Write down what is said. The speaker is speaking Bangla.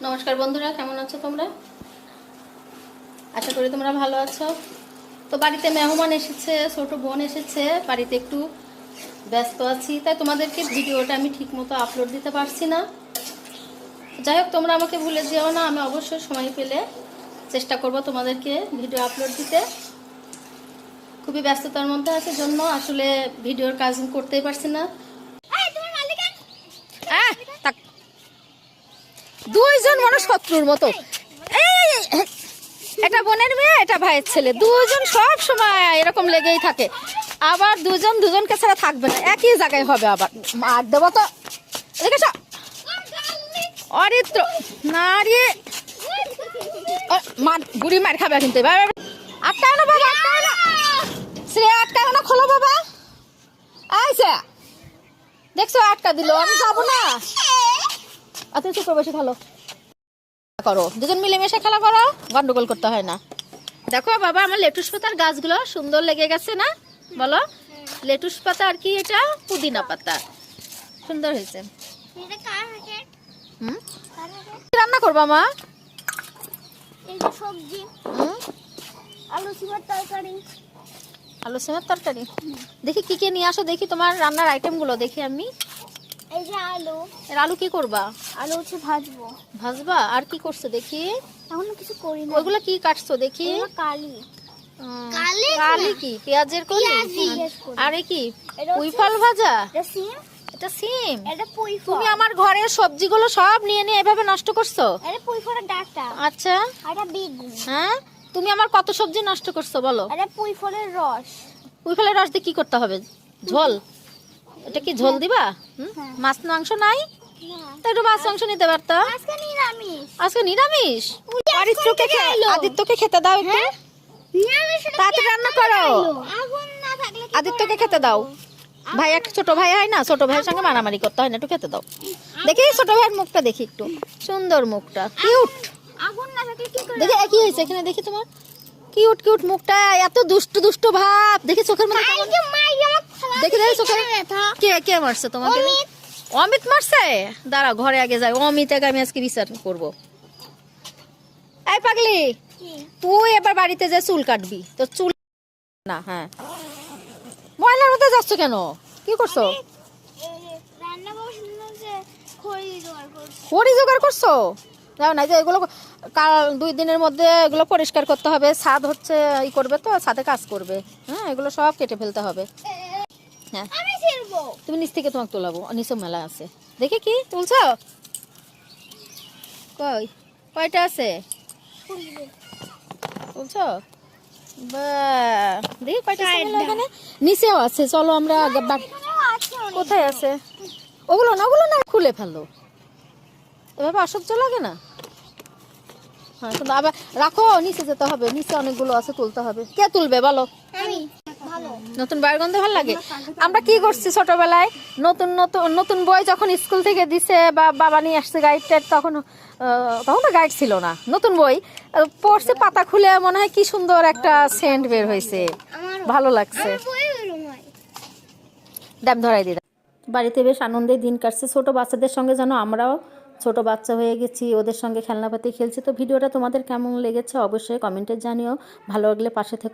নমস্কার বন্ধুরা, কেমন আছো তোমরা? আশা করি তোমরা ভালো আছো। তো বাড়িতে মেহমান এসেছে, ছোট বোন এসেছে, বাড়িতে একটু ব্যস্ত আছি, তাই তোমাদেরকে ভিডিওটা আমি ঠিকমতো আপলোড দিতে পারছি না। যাই হোক, তোমরা আমাকে ভুলে যেও না, আমি অবশ্যই সময় পেলে চেষ্টা করব তোমাদেরকে ভিডিও আপলোড দিতে। খুবই ব্যস্ততার মধ্যে আছে জন্য আসলে ভিডিওর কাজ করতেই পারছি না। দুইজন মানুষ শত্রুর মতো, এটা বোনের মেয়ে, এটা ভাইয়ের ছেলে, দুজন সব সময় এরকম লেগেই থাকে। আবার দুজন দুজনকে ছাড়া থাকবে না, একই জায়গায় হবে। আবার মার দেবো তো, দেখেছ অরিত্র নারী মার, বুড়ি মার খাবে কিন্তু। আটকায় না বাবা, আটকায় না শ্রেয়া, আটকায় না, খোলো বাবা। আইসা দেখছো আটকা দিল, আমি যাবো না। আচ্ছা চুপ করে বসে ভালো করো, দুজন মিলেমিশে খেলা করো, গন্ডগোল করতে হয় না। দেখো বাবা, আমার লেটুস পাতার গাছগুলো সুন্দর লেগে গেছে না? বলো, লেটুস পাতা আর কি, এটা পুদিনা পাতা, সুন্দর হয়েছে। রান্না করবা মা? আলু সিমের তরকারি। দেখি কি কি নিয়ে আসো, দেখি তোমার রান্নার আইটেম গুলো দেখি আমি। এই যে আলু। এর আলু কি করবা? আলু হচ্ছে ভাজবো। ভাজবা? আর কি করছো দেখি? এখনো কিছু করি না। ওইগুলো কি কাটছো দেখি? কালি। কালি কি? পেঁয়াজের কলি? আরে কি পুঁই ফল ভাজা? এটা সিম। এটা সিম? এটা পুঁই ফল। তুমি আমার ঘরের সবজিগুলো সব নিয়ে নিয়ে এভাবে নষ্ট করছো? এটা পুঁই ফলের ডাঁটা। আচ্ছা, এটা বেগুন। হ্যাঁ, তুমি আমার কত সবজি নষ্ট করছো বলো? এটা পুঁই ফলের রস। পুঁই ফলের রস দিয়ে কি করতে হবে? ঝোল? এটা কি ঝোল দিবা? মাছ মাংস নাই? তা একটু মাছ মাংস নিতে পারতা। আজকে নিরামিষ। আজকে নিরামিষ? আদিত্যকে খেতে দাও একটু, তাড়াতাড়ি রান্না করো। আগুন না থাকলে আদিত্যকে খেতে দাও। ভাই, এক ছোট ভাই হয় না, ছোট ভাইয়ের সঙ্গে মারামারি করতে হয় না, একটু খেতে দাও। দেখি ছোট ভাইয়ের মুখটা দেখি, একটু সুন্দর মুখটা, কিউট। আগুন না থাকলে কি করে? দেখি একই হয়েছে এখানে, দেখি তোমার কিউট কিউট মুখটা, এত দুষ্টু দুষ্টু ভাব, দেখি চোখের মধ্যে কেমন। দেখি দেখি চোখের। কে কে মারছে তোমাকে? অমিত মারছে? দাঁড়া, ঘরে আগে যাই, অমিতকে আমি আজকে বিচার করবো। এই পাগলি, তুই এবার বাড়িতে যে চুল কাটবি, তো চুল না, হ্যাঁ, ময়লার মধ্যে যাচ্ছ কেন? কি করছো? রান্না বসে খড়ি জোগাড় করছো? যাও না, যে এগুলো কাল 2 দিনের মধ্যে এগুলো পরিষ্কার করতে হবে। ছাদ হচ্ছে ই করবে, তো ছাদে কাজ করবে, হ্যাঁ, এগুলো সব কেটে ফেলতে হবে। হ্যাঁ, আমি ছিড়বো। তুমি নিচ থেকে তোমাকে তোলাবো, নিচে মেলা আছে। দেখি কি তুলছো, কই কয়টা আছে তুলছো? বা দেখি কয়টা আছে এখানে, নিচেও আছে। চলো আমরা কোথায় আছে? ওগুলো না, ওগুলো না, খুলে ফেলো, এভাবে অসহ্য লাগে না? হ্যাঁ, কিন্তু আবার রাখো, নিচে যেতে হবে, নিচে অনেকগুলো আছে, তুলতে হবে। কে তুলবে বলো? আমি। ভালো। নতুন বইয়ের গন্ধ ভালো লাগে। আমরা কি করছি ছোটবেলায়, নতুন নতুন নতুন বই যখন স্কুল থেকে দিছে বা বাবা নিয়ে আসছে গাইড টাইড, তখন তখন তো গাইড ছিল না, নতুন বই পড়ছে, পাতা খুলে মনে হয় কি সুন্দর একটা সেন্ট বের হয়েছে, ভালো লাগছে। ড্যাম ধরাই দিদা। বাড়িতে বেশ আনন্দের দিন কাটছে, ছোট বাচ্চাদের সঙ্গে যেন আমরাও ছোট বাচ্চা হয়ে গেছি, ওদের সঙ্গে খেলনাপাতি খেলছি। তো ভিডিওটা তোমাদের কেমন লেগেছে অবশ্যই কমেন্টে জানিও, ভালো লাগলে পাশে থেকে